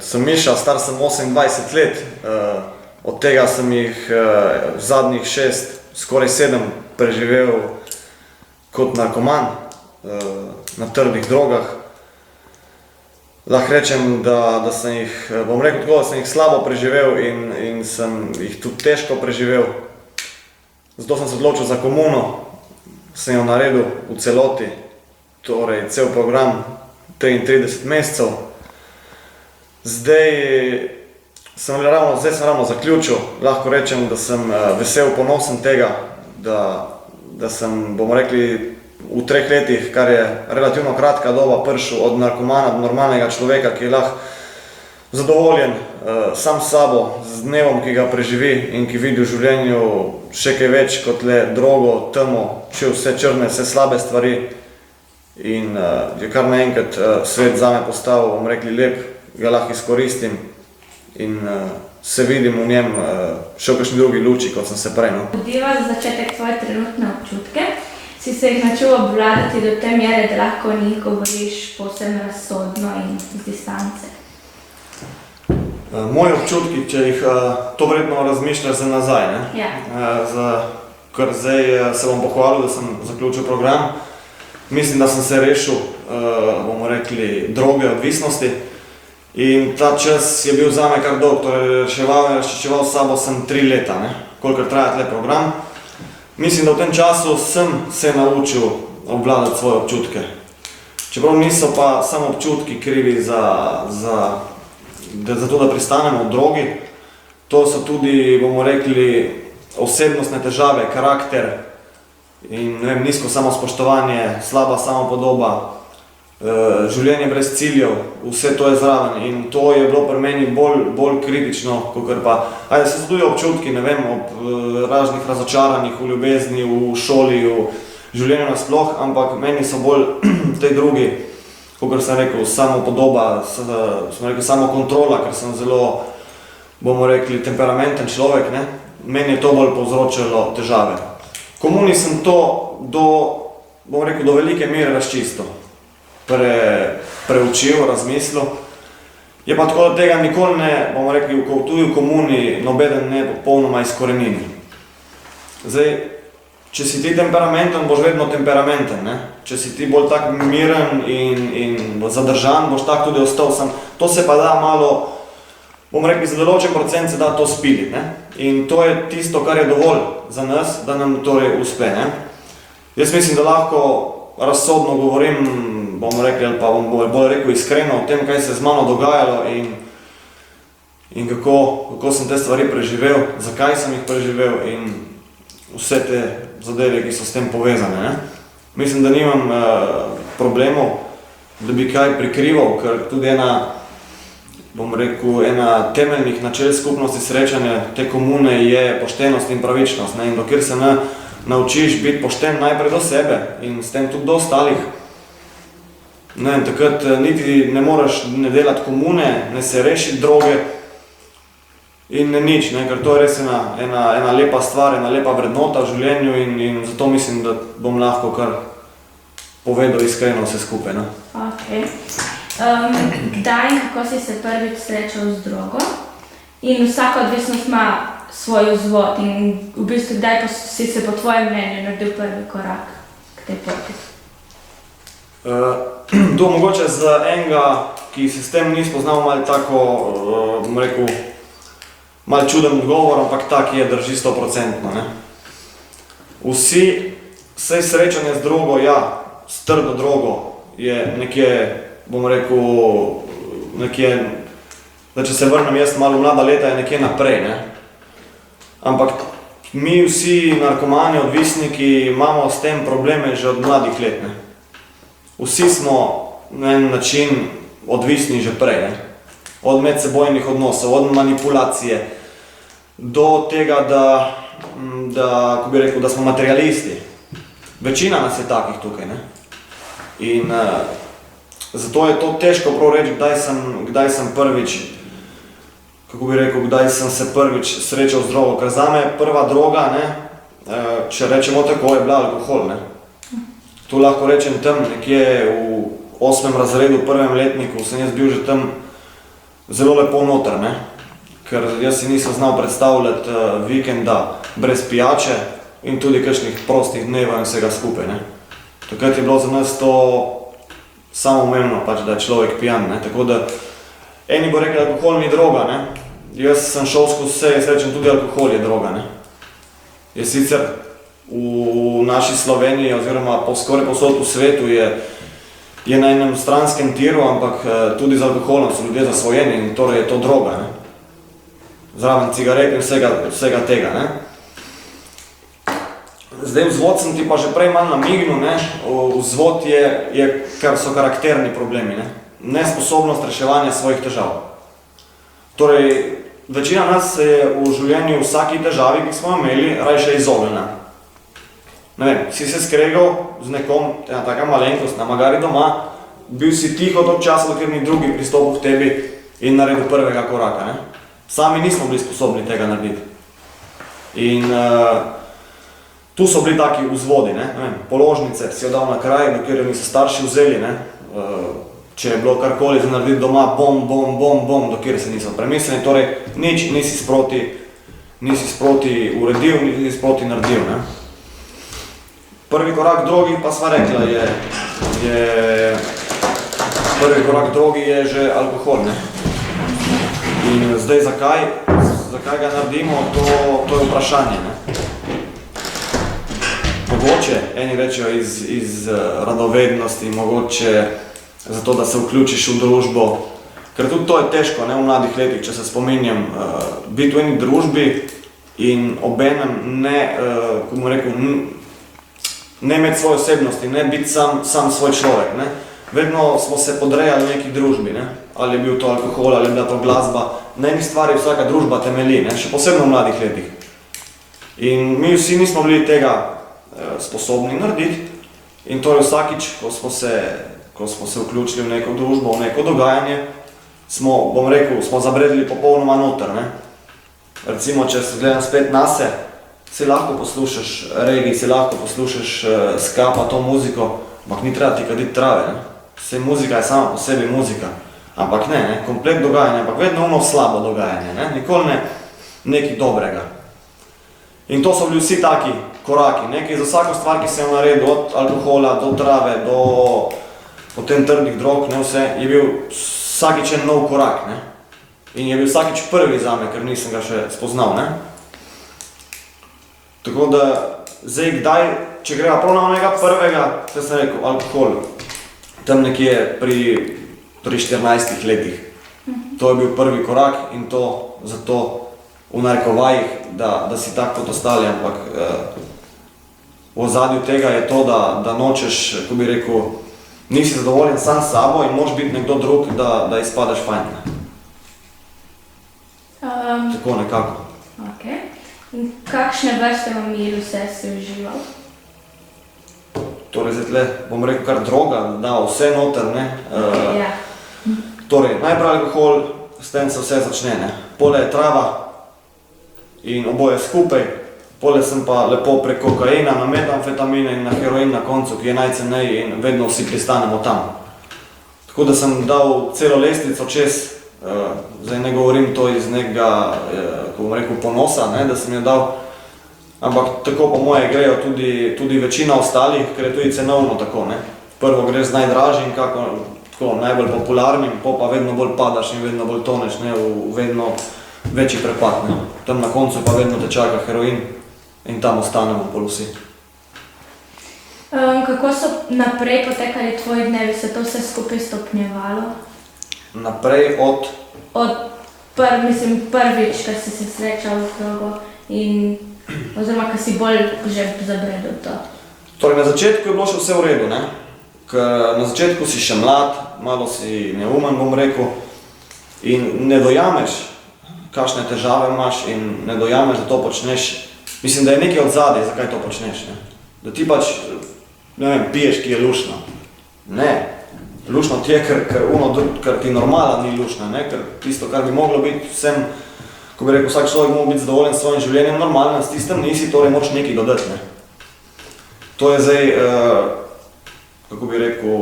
Sem Miša, star sem 28 let, od tega sem jih zadnjih 6, skoraj 7 preživel kot narkoman na trdih drogah. Lahko rečem, da sem jih, bom rekel tako, da sem jih slabo preživel in sem jih tudi težko preživel. Zato sem se odločil za komuno, sem jo naredil v celoti, torej cel program 33 mesecev. Zdaj sem ravno zaključil, lahko rečem, da sem vesel, ponosen tega, da sem, bomo rekli, v 3 letih, kar je relativno kratka doba, prišel od narkomana do normalnega človeka, ki je lahko zadovoljen sam s sabo, z dnevom, ki ga preživi in ki vidi v življenju še kaj več kot le drogo, temo, vse črne, vse slabe stvari. In je kar naenkrat svet zame postal, bomo rekli, lep, ga lahko izkoristim in se vidim v njem še v kakšni drugi luči, kot sem se prej. Podiva za začetek tvoje trenutne občutke. Si se jih načel obvladati do te mere, da lahko o njih govoriš povsem razsodno in z distance? Moji občutki, če jih to verjetno razmišljaš za nazaj, ne? Ja. Ker zdaj se bom pohvalil, da sem zaključil program. Mislim, da sem se rešil, bomo rekli, droge, odvisnosti. In ta čas je bil zame kar dolg, torej razčiščeval s sabo sem 3 leta, kolikor traja tle program. Mislim, da v tem času sem se naučil obvladati svoje občutke. Čeprav niso pa samo občutki krivi za to, da pristanemo v drogi. To so tudi, bomo rekli, osebnostne težave, karakter in nizko samospoštovanje, slaba samopodoba, življenje brez ciljev, vse to je zraven in to je bilo pri meni bolj kritično, kakor pa, se so tudi občutki, ob raznih razočaranjih v ljubezni, v šoli, v življenju nasploh, ampak meni so bolj te drugi, kakor sem rekel, samopodoba, samokontrola, ker sem zelo, bomo rekli, temperamenten človek, meni je to bolj povzročilo težave. V komuni sem to bomo rekel, do velike mere razčistil. Preučil, razmislil. Je pa tako, da tega nikoli ne, bomo rekli, tudi v komuni nobeden ne popolnoma izkorenini. Zdaj, če si ti temperamenten, boš vedno temperamenten, Če si ti bolj tak miren in zadržan, boš tak tudi ostal. To se pa da malo, bomo rekli, za določen procent se da to spiliti, In to je tisto, kar je dovolj za nas, da nam torej uspe, Jaz mislim, da lahko razsodno govorim, bomo rekli, ali pa bom bolj rekel iskreno o tem, kaj se z mano dogajalo in kako sem te stvari preživel, zakaj sem jih preživel in vse te zadeve, ki so s tem povezane. Mislim, da nimam problemov, da bi kaj prikrival, ker tudi bom rekel, ena temeljnih načel skupnosti srečanja te komune je poštenost in pravičnost. In dokler se naučiš biti pošten najprej do sebe in s tem tudi do ostalih, takrat niti ne moraš ne delati komune, ne se rešiti droge in nič, ker to je res ena lepa stvar, ena lepa vrednota v življenju in zato mislim, da bom lahko kar povedal iskreno vse skupaj. Ok. Kdaj in kako si se prvič srečal z drogo? In vsaka odvisnost ima svoj vzvod in v bistvu kdaj si se po tvojem mnenju naredil prvi korak k tej poti? To mogoče za enega, ki se s tem ni spoznal, malo tako, bom rekel, malo čuden odgovor, ampak tak je drži 100%. Vse srečanje z drogo, s trdo drogo je nekje, bom rekel, če se vrnem jaz malo v mlada leta, je nekje naprej, Ampak mi vsi narkomani, odvisniki imamo s tem probleme že od mladih let, Vsi smo na en način odvisni že prej, Od medsebojnih odnosov, od manipulacije, do tega, kako bi rekel, da smo materialisti. Večina nas je takih tukaj, In zato je to težko prav reči, kdaj sem prvič, kako bi rekel, kdaj sem se prvič srečal z drogo, ker zame prva droga, če rečemo tako, je bila alkohol, Tu lahko rečem tam nekje v 8. razredu, 1. letniku, sem jaz bil že tam zelo lepo noter, ne? Ker jaz si nisem znal predstavljati vikenda brez pijače in tudi kakšnih prostih dneva in vsega skupaj, ne? Takrat je bilo za nas to samoumevno, pač, da je človek pijan, ne? Tako da eni bo rekli, da alkohol ni droga, ne? Jaz sem šel skozi vse, jaz rečem, tudi alkohol je droga, ne? Je sicer v naši Sloveniji oziroma skoraj povsod v svetu je na enem stranskem tiru, ampak tudi z alkoholom so ljudje zasvojeni in torej je to droga, ne? Zraven cigaret in vsega tega, ne? Zdaj vzvod sem ti pa že prej malo namignil, ne? Vzvod kar so karakterni problemi, ne? Nesposobnost reševanja svojih težav. Torej, večina nas se je v življenju vsaki težavi, ki smo imeli, rajše izognila. Ne vem, si se skregal z nekom, ena taka malenkost, magari doma, bil si tiho dolg časa, dokler ni drugi pristopil k tebi in naredil prvega koraka, ne? Sami nismo bili sposobni tega narediti. In tu so bili taki vzvodi, ne? Ne vem, položnice si jo dal na kraj, dokler jo niso starši vzeli, ne? Če je bilo karkoli za narediti doma, bom, dokler se niso premislili, torej nič nisi sproti uredil, nisi sproti naredil, ne? Prvi korak drogi, pa sva rekla, prvi korak drogi je že alkohol, ne? In zdaj zakaj ga naredimo, to je vprašanje, ne? Mogoče, eni rečejo iz radovednosti, mogoče zato, da se vključiš v družbo, ker tudi to je težko, ne, v mladih letih, če se spominjam, biti v eni družbi in obenem ne imeti svoje osebnosti, ne biti sam svoj človek, ne. Vedno smo se podrejali v neki družbi, ne, ali je bil to alkohol, ali je bila to glasba, na eni stvari vsaka družba temelji, ne, še posebno v mladih letih. In mi vsi nismo bili tega sposobni narediti in torej vsakič, ko smo se vključili v neko družbo, v neko dogajanje, smo zabredli popolnoma noter, ne. Recimo, če se gledam spet nase, si lahko poslušaš reggae, si lahko poslušaš ska pa to muziko, ampak ni treba ti kaditi trave, ne. Vse muzika je sama po sebi muzika, ampak ne, komplet dogajanje, ampak vedno ono slabo dogajanje, ne, nikoli ne nekaj dobrega. In to so bili vsi taki koraki, nekaj za vsako stvar, ki sem naredil, od alkohola do trave, do potem trdih drog, ne, vse, je bil vsakič en nov korak, ne. In je bil vsakič prvi zame, ker nisem ga še spoznal, ne. Tako da, zdaj kdaj, če greva prav na onega prvega, kaj sem rekel, alkohol, tam nekje pri 14 letih. To je bil prvi korak in to zato v narekovajih, da si tak kot ostali, ampak v ozadju tega je to, da nočeš, ko bi rekel, nisi zadovoljen sam s sabo in moraš biti nekdo drug, da izpadaš fajn. Tako nekako. Okay. In kakšne vrste mamil vse si užival? Torej, zdaj tle, bom rekel, kar droga, da vse noter, ne. Ja. Torej, najprej alkohol, s tem se vse začne, ne. Pole je trava in oboje skupaj, pole sem pa lepo prek kokaina na metamfetamine in na heroin na koncu, ki je najceneji in vedno vsi pristanemo tam. Tako da sem dal celo lestvico čez, zdaj ne govorim to iz nekega, ko bom rekel, ponosa, ne, da sem jo dal, ampak tako po moje grejo tudi večina ostalih, ker je tudi cenovno tako, ne. Prvo greš z najdražjim, tako najbolj popularnim, pa vedno bolj padaš in vedno bolj toneš, ne, v vedno večji prepad, ne. Tam na koncu pa vedno te čaka heroin in tam ostanemo pol vsi. Kako so naprej potekali tvoji dnevi, se to vse skupaj stopnjevalo? Naprej od? Prvič, ko si se srečal z drogo in oziroma, ko si bolj že zabredel to. Torej, na začetku je bilo še vse v redu, ne. Ker na začetku si še mlad, malo si neumen, bom rekel, in ne dojameš, kakšne težave imaš in ne dojameš, da to počneš. Mislim, da je nekaj odzadaj, zakaj to počneš, ne. Da ti pač, ne vem, piješ, ki je luštno. Ne, luštno ti je, ker ti normala ni luštna, ne, ker tisto, kar bi moglo biti vsem, ko bi rekel, vsak človek mogel biti zadovoljen s svojim življenjem, normalno, s tistem nisi, torej moraš nekaj dodati, ne. To je zdaj, kako bi rekel,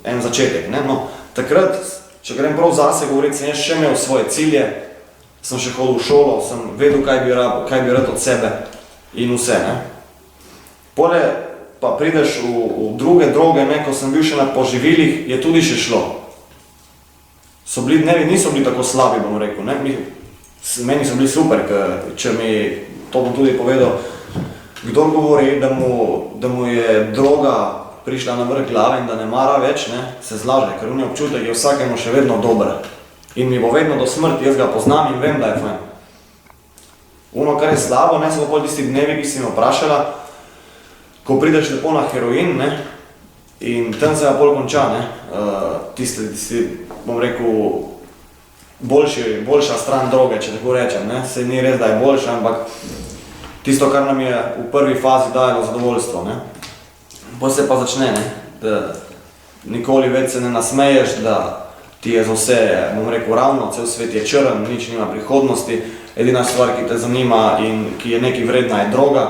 en začetek, ne, no. Takrat če grem prav zase govoriti, sem jaz še imel svoje cilje, sem še hodil v šolo, sem vedel, kaj bi rad od sebe in vse, ne. Pole pa prideš v druge droge, ne, ko sem bil še na poživilih, je tudi še šlo. Dnevi niso bili tako slabi, bom rekel, ne. Meni so bili super, če mi, to bom tudi povedal, kdor govori, da mu je droga prišla na vrh glave in da ne mara več, ne, se zlaže, ker unje občutek je vsakemu še vedno dober. In mi bo vedno do smrti, jaz ga poznam in vem, da je fajn. Ono, kar je slabo, ne, so pa pol tisti dnevi, ki si me vprašala, ko prideš lepo na heroin, ne, in tam se ga pol konča, ne, tisti, bom rekel, boljša stran droge, če tako rečem, ne, se ni res, da je boljša, ampak tisto, kar nam je v prvi fazi dajalo zadovoljstvo, ne. Potem se pa začne, ne, da nikoli več se ne nasmeješ, da ti je za vse, bom rekel, ravno, cel svet je črn, nič nima prihodnosti, edina stvar, ki te zanima in ki je nekaj vredna, je droga,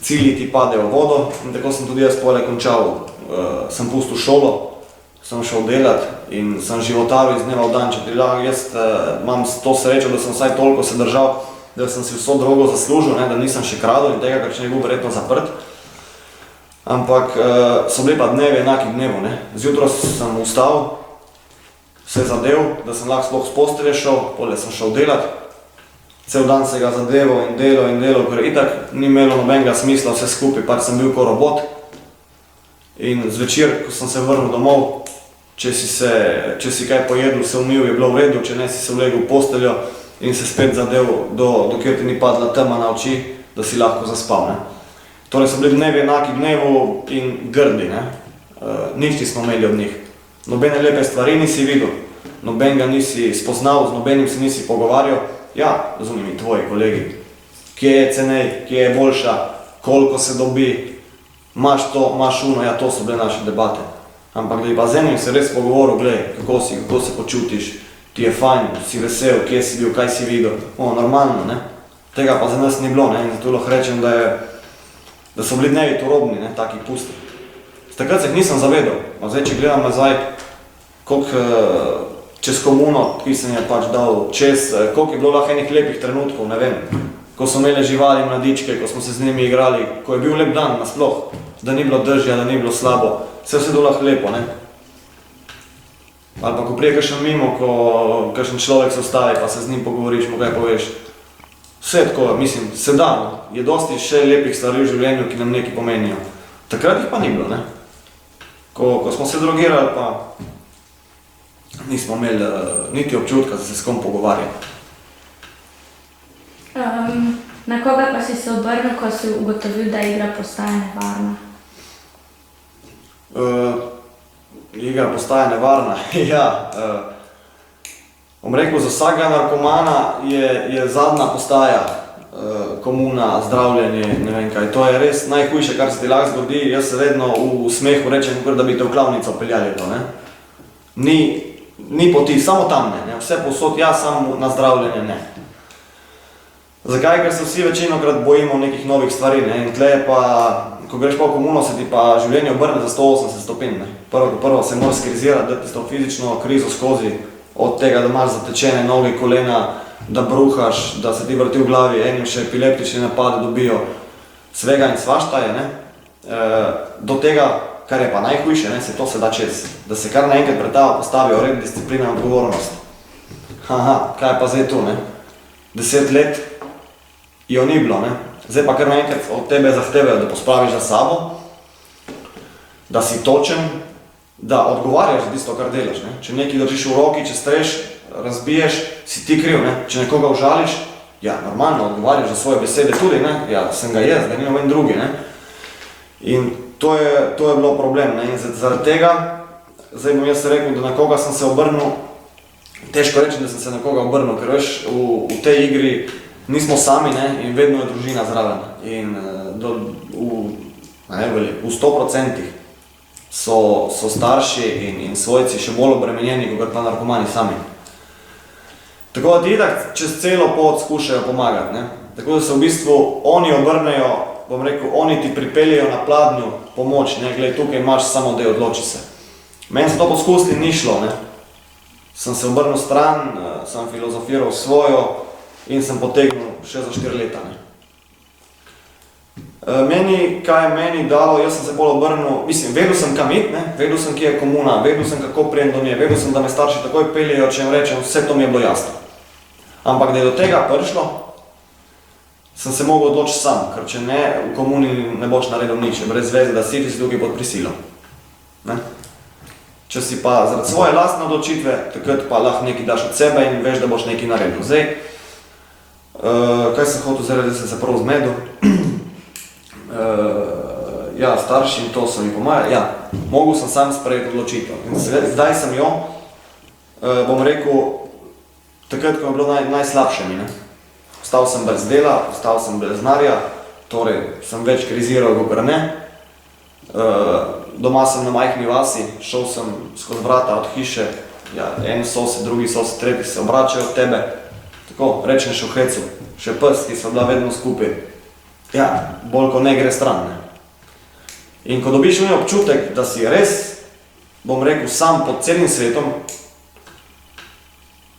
cilji ti padejo v vodo in tako sem tudi jaz pole končal, sem pustil šolo, sem šel delat in sem životaril iz dneva v dan, če prilagal, jaz imam to srečo, da sem vsaj toliko se držal, da sem si vso drogo zaslužil, ne, da nisem še kradel in tega, ker če ne bil verjetno zaprt. Ampak so bili pa dnevi enaki dnevu, ne. Zjutraj sem vstal, se zadev, da sem lahko sploh s postelje šel, pole sem šel delat. Cel dan se ga zadeval in delal, ker itak ni imelo nobenega smisla vse skupaj, pač sem bil ko robot. In zvečer, ko sem se vrnil domov, če si kaj pojedel, se umil, je bilo v redu, če ne si se vlegel v posteljo in se spet zadev, dokjer ti ni padla tema na oči, da si lahko zaspal, ne. Torej so bili dnevi enaki dnevu in grdi, ne. Nič nismo imeli od njih. Nobene lepe stvari nisi videl, nobenega nisi spoznal, z nobenim se nisi pogovarjal. Ja, razumem, tvoji kolegi, kje je cenej, kje je boljša, koliko se dobi, imaš to, imaš uno, ja, to so bile naše debate. Ampak da bi pa z enim se res pogovoril, glej, kako se počutiš, ti je fajn, si vesel, kje si bil, kaj si videl, normalno, ne. Tega pa za nas ni bilo, ne, in zato lahko rečem, da so bili dnevi turobni, ne, taki pusti. Takrat se jih nisem zavedal, a zdaj, če gledam nazaj, koliko čez komuno, ki sem je pač dal čez, koliko je bilo lahko enih lepih trenutkov, ne vem, ko so imeli živali mladičke, ko smo se z njimi igrali, ko je bil lep dan nasploh, da ni bilo dežja, da ni bilo slabo, vse bilo lahko lepo, ne. Ali pa ko prije kakšen mimo, ko kakšen človek se ustavi, pa se z njim pogovoriš, mu kaj poveš. Vse tako, mislim, sedaj je dosti še lepih stvari v življenju, ki nam nekaj pomenijo. Takrat jih pa ni bilo, ne. Ko smo se drogirali, pa nismo imeli niti občutka, da se s kom pogovarjali. Na koga pa si se obrnil, ko si ugotovil, da igra postaja nevarna? Igra postaja nevarna, ja. Bom rekel, za vsakega narkomana je zadnja postaja, komuna, zdravljenje, ne vem kaj. To je res najhujše, kar se ti lahko zgodi. Jaz se vedno v smehu rečem, da bi te v klavnico peljali to, ne. Ni poti, samo tam ne, vse povsod, ja, samo na zdravljenje ne. Zakaj? Ker se vsi večinokrat bojimo nekih novih stvari, ne, in tle pa, ko greš pa v komuno, se ti pa življenje obrne za 180 stopinj, ne. Prvo se moraš skrizirati, da tisto fizično krizo skozi, od tega, da imaš zatečene noge, kolena, da bruhaš, da se ti vrti v glavi, enim še epileptični napade dobijo, svega in svašta je, ne. Do tega, kar je pa najhujše, ne, se to se da čez, da se kar naenkrat pred tabo postavijo red, disciplina, odgovornost. Kaj je pa zdaj tu, ne? 10 let jo ni bilo, ne? Zdaj pa kar naenkrat od tebe zahtevajo, da pospraviš za sabo, da si točen, da odgovarjaš za tisto, kar delaš, ne? Če nekaj držiš v roki, če streš, razbiješ, si ti kriv, ne? Če nekoga užališ, ja, normalno, odgovarjaš za svoje besede tudi, ne? Ja, sem ga jaz, da ni noben drugi, ne? In to je bilo problem, ne? In zaradi tega, zdaj bom jaz rekel, da na koga sem se obrnil, težko reči, da sem se na koga obrnil, ker veš, v tej igri nismo sami, ne? In vedno je družina zraven. In v 100% so starši in svojci še bolj obremenjeni, kot pa narkomani sami. Tako da ti tak čez celo pot skušajo pomagati, ne? Tako da se v bistvu oni obrnejo, bom rekel, oni ti pripeljejo na pladnju pomoč, ne? Glej, tukaj imaš samo dej, odloči se. Meni se to poskusili ni šlo, ne? sem se obrnil stran, sem filozofiral svojo in sem potegnil še za 4 leta. Ne. Kaj je meni dalo, jaz sem se bolj obrnil, vedel sem kam iti, vedel sem, kje je komuna, vedel sem, kako prijem do nje, vedel sem, da me starši takoj peljejo, če jim rečem, vse to mi je bilo jasno. Ampak da je do tega prišlo, sem se mogel odločiti sam, ker če ne, v komuni ne boš naredil nič, brez veze, da si tukaj pod prisilo. Ne? Če si pa zaradi svoje lastne odločitve, takrat pa lahko nekaj daš od sebe in veš, da boš nekaj naredil. Zdaj, kaj sem hotel zdaj, da sem se prav zmedel? Starši in to so mi pomagali. Mogel sem sam sprejeti odločitev. In zdaj sem jo, bom rekel, takrat, ko je bilo najslabše mi. Ostal sem brez dela, ostal sem brez denarja, torej sem več kriziral, kot ne. Doma sem na majhni vasi, šel sem skozi vrata od hiše, en sosed, drugi sosed, tretji se obračajo od tebe. Tako, rečem še v hecu, še pes, ki so bila vedno skupaj. Bolj ko ne gre stran. Ne. In ko dobiš v njej občutek, da si res, bom rekel, sam pod celim svetom,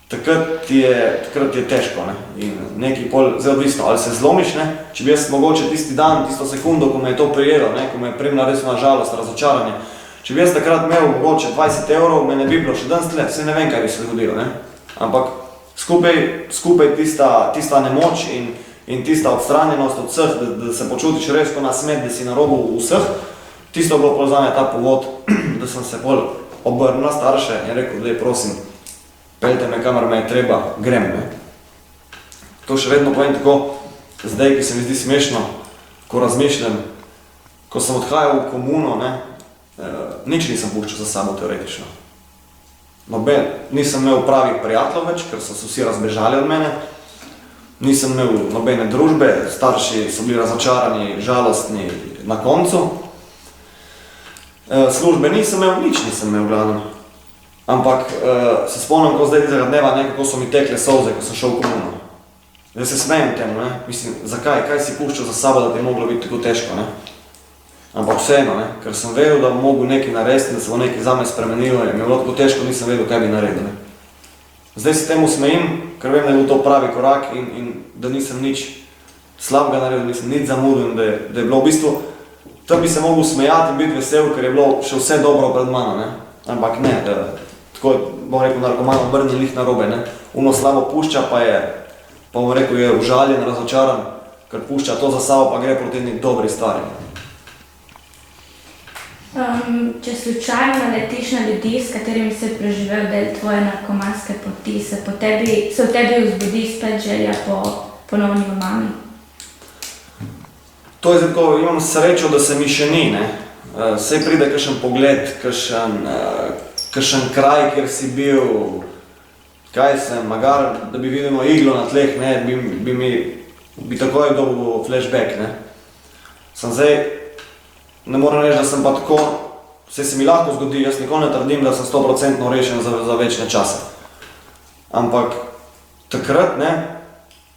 takrat ti je težko. Ne. In nekaj pol, zdaj odvisno, ali se zlomiš, ne. Če bi jaz mogoče tisti dan, tisto sekundo, ko me je to prijelo, ne, ko me je primila res na žalost, razočaranje, če bi jaz takrat imel mogoče 20 evrov, me ne bi bilo še danes tle, vse ne vem, kaj bi se zgodilo. Ne. Ampak skupaj tista nemoč in tista odstranjenost od vseh, da se počutiš res ko nasmet, da si na robu vseh, tisto je bilo pol zame ta povod, da sem se pol obrnil na starše in rekel, daj prosim, peljte me, kamor me je treba, grem. Ne. To še vedno povem tako, zdaj, ki se mi zdi smešno, ko razmišljam, ko sem odhajal v komuno, nič nisem puščal za sabo teoretično. Nisem imel pravih prijateljev več, ker so se vsi razbežali od mene. Nisem imel nobene družbe, starši so bili razočarani, žalostni na koncu. Službe nisem imel, nič nisem imel v glavnem. Ampak se spomnim, ko zdaj tega dneva, kako so mi tekle solze, ko sem šel v komuno. Zdaj se smejem temu, mislim, zakaj, kaj si puščal za sabo, da ti je moglo biti tako težko. Ampak vseeno, ker sem vedel, da bom mogel nekaj narediti, da se bo nekaj zame spremenilo in mi je bilo tako težko, nisem vedel, kaj bi naredil. Zdaj se temu smejim, ker vem, da je bil to pravi korak in da nisem nič slabega naredil, nisem nič zamudil in da je bilo v bistvu, tam bi se mogel smejati in biti vesel, ker je bilo še vse dobro pred mano. Ampak ne, tako bom rekel, narkoman obrni lih narobe. Uno slabo pušča pa bom rekel, je užaljen, razočaran, ker pušča to za sabo pa gre proti neki dobri stvari. Če slučajno naletiš na ljudi, s katerimi si preživel del tvoje narkomanske poti, se v tebi vzbudi spet želja po ponovni omami? To je zato, imam srečo, da se mi še ni. Saj pride kakšen pogled, kakšen kraj, kjer si bil, kaj sem, magar, da bi videl iglo na tleh, bi takoj dobil flashback. Sem zdaj, ne moram reči, da sem pa tako, vse se mi lahko zgodi, jaz nikoli ne trdim, da sem 100% rešen za večne čase. Ampak takrat,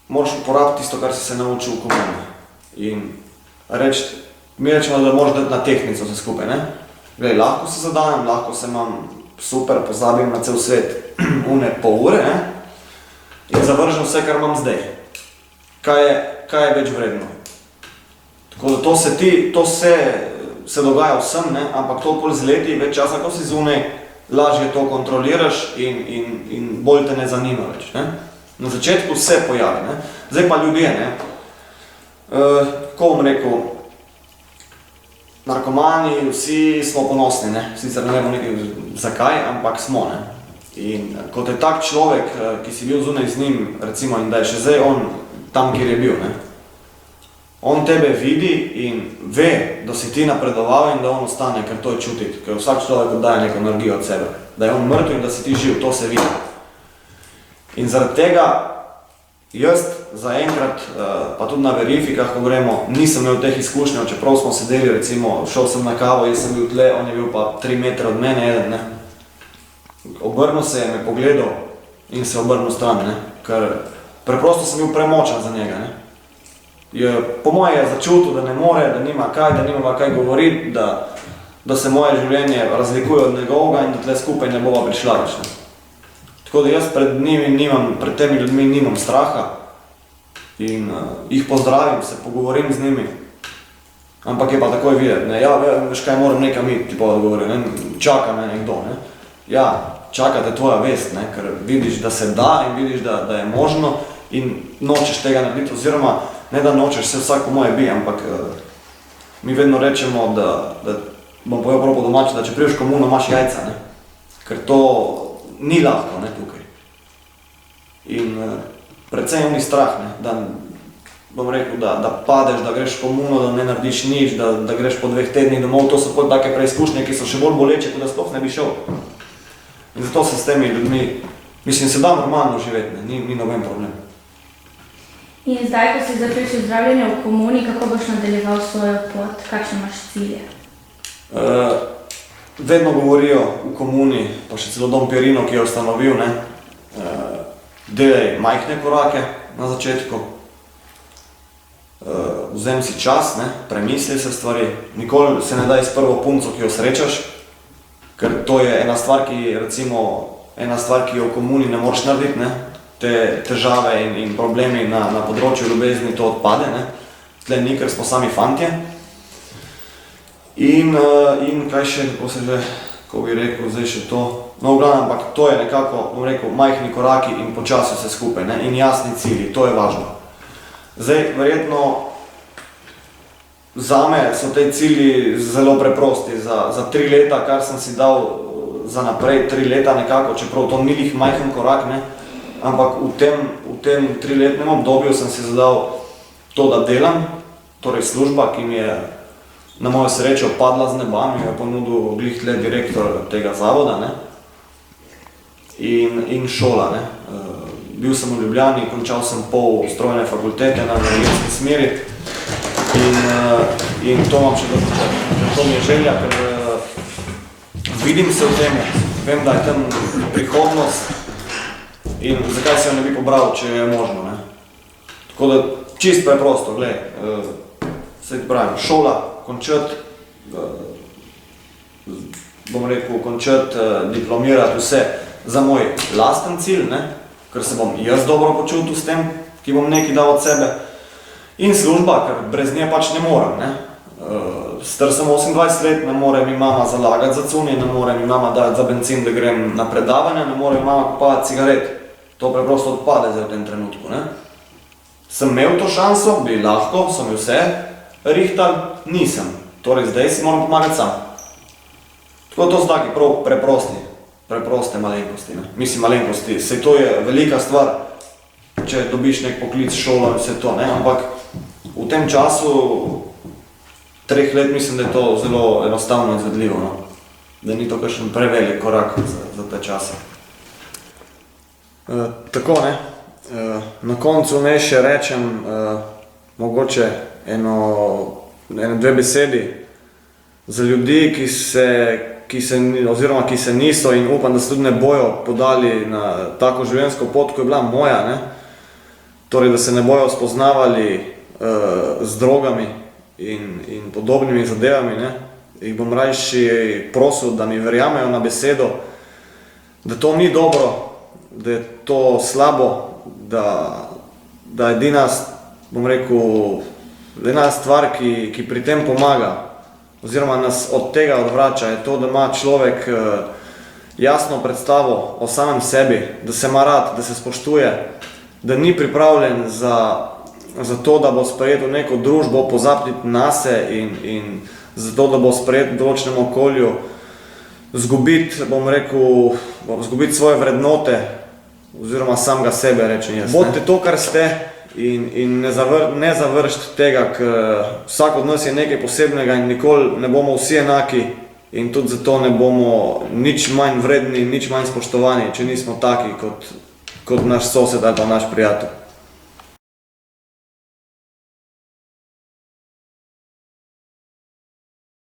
moraš uporabiti tisto, kar si se naučil v komuni. In mi rečemo, da moraš dati na tehtnico vse skupaj. Glej, lahko se zadajem, lahko se imam super, pozabim na cel svet, pol ure, in zavržem vse, kar imam zdaj. Kaj je več vredno? Tako da to se dogaja vsem, ampak to pol z leti, več časa, ko si zunaj, lažje to kontroliraš in bolj te ne zanima več. Na začetku se pojavi. Zdaj pa ljudje, ko bom rekel, narkomani, vsi smo ponosni, sicer ne vemo nekaj zakaj, ampak smo. In kot je tak človek, ki si bil zunaj z njim, recimo, in da je še zdaj on tam, kjer je bil, on tebe vidi in ve, da si ti napredoval in da on ostane, ker to je čutiti, ker vsak človek oddaja neko energijo od sebe. Da je on mrtev in da si ti živ, to se vidi. In zaradi tega jaz zaenkrat, pa tudi na verifikah, ko gremo, nisem imel teh izkušnjev, čeprav smo sedeli, recimo, šel sem na kavo, jaz sem bil tle, on je bil pa 3 metre od mene, eden. Obrnil se je, me pogledal in se obrnil stran, ker preprosto sem bil premočan za njega. Po moje je začutil, da ne more, da nima kaj govoriti, da se moje življenje razlikuje od njegovega in da tle skupaj ne bova prišla več. Tako da jaz pred temi ljudmi nimam straha in jih pozdravim, se pogovorim z njimi. Ampak je pa takoj videti, ne, ja, veš kaj, moram nekam iti, ti pa odgovori, ne, čaka me nekdo, ne. Ja, čaka te tvoja vest, ne, ker vidiš, da se da in vidiš, da je možno in nočeš tega narediti, oziroma ne da nočeš, se vsak po moje bi, ampak mi vedno rečemo, da bom povedal prav po domače, da če priješ v komuno, imaš jajca, ne, ker to ni lahko, ne, tukaj. In predvsem ni strah, ne, da bom rekel, da padeš, da greš v komuno, da ne narediš nič, da greš po 2 tednih domov, to so potem take preizkušnje, ki so še bolj boleče, kot da sploh ne bi šel. In zato se s temi ljudmi, mislim, se da normalno živeti, ne, ni noben problem. In zdaj, ko si zaključil zdravljenje v komuni, kako boš nadaljeval svojo pot, kakšne imaš cilje? Vedno govorijo v komuni, pa še celo Dom Pirino, ki je ustanovil, ne, delaj majhne korake na začetku, vzem si čas, ne, premisli se stvari, nikoli se ne daj s prvo punco, ki jo srečaš, ker to je ena stvar, ki jo v komuni ne moreš narediti, ne, te težave in problemi na področju ljubezni, to odpade, ne, tle ni, ker smo sami fantje. In kaj še, ko bi rekel, zdaj še to, no v glavnem, ampak to je nekako, bom rekel, majhni koraki in počasi vse skupaj, ne, in jasni cilji, to je važno. Zdaj, verjetno, zame so te cilji zelo preprosti, za 3 leta, kar sem si dal za naprej, 3 leta nekako, čeprav to ni lih majhen korak, ne, ampak v tem 3-letnem obdobju sem si zadal to, da delam, torej služba, ki mi je na mojo srečo padla z neba, mi je ponudil glih tle direktor tega zavoda, ne, in šola, ne. Bil sem v Ljubljani, končal sem pol strojne fakultete na energetski smeri in to imam še dokončati. To mi je želja, ker vidim se v tem, vem, da je tam prihodnost in zakaj se jo ne bi pobral, če je možno, ne. Tako da čist preprosto, glej, se pravim, šola, končati, bom rekel, diplomirati vse za moj lasten cilj, ne, ker se bom jaz dobro počutil s tem, ki bom nekaj dal od sebe. In služba, ker brez nje pač ne morem, ne. Star sem 28 let, ne more mi mama zalagati za cunje, ne more mi mama dati za bencin, da grem na predavanje, ne more mi mama kupovati cigaret. To preprosto odpade zdaj v tem trenutku, ne. Sem imel to šanso, bi lahko, so mi vse rihtal, nisem. Torej zdaj si moram pomagati sam. Tako to so taki prav preproste malenkosti, ne. Mislim malenkosti, saj to je velika stvar, če dobiš nek poklic, šolo in vse to, ne, ampak v tem času 3 let mislim, da je to zelo enostavno izvedljivo, no. Da ni to kakšen prevelik korak za te čase. Tako, ne, na koncu naj še rečem mogoče ene 2 besedi za ljudi, ki se niso in upam, da se tudi ne bojo podali na tako življenjsko pot, ko je bila moja, ne. Torej, da se ne bojo spoznavali z drogami in podobnimi zadevami, ne. Jih bom rajši prosil, da mi verjamejo na besedo, da to ni dobro, da je to slabo, da edina, bom rekel, edina stvar, ki pri tem pomaga, oziroma nas od tega odvrača, je to, da ima človek jasno predstavo o samem sebi, da se ima rad, da se spoštuje, da ni pripravljen za to, da bo sprejet v neko družbo, pozabiti nase in za to, da bo sprejet v določenem okolju, zgubiti, bom rekel, svoje vrednote, oziroma samega sebe, rečem jaz. Bodite to, kar ste, in ne završiti tega, ker vsak od nas je nekaj posebnega in nikoli ne bomo vsi enaki in tudi zato ne bomo nič manj vredni, nič manj spoštovani, če nismo taki kot naš sosed ali pa naš prijatelj.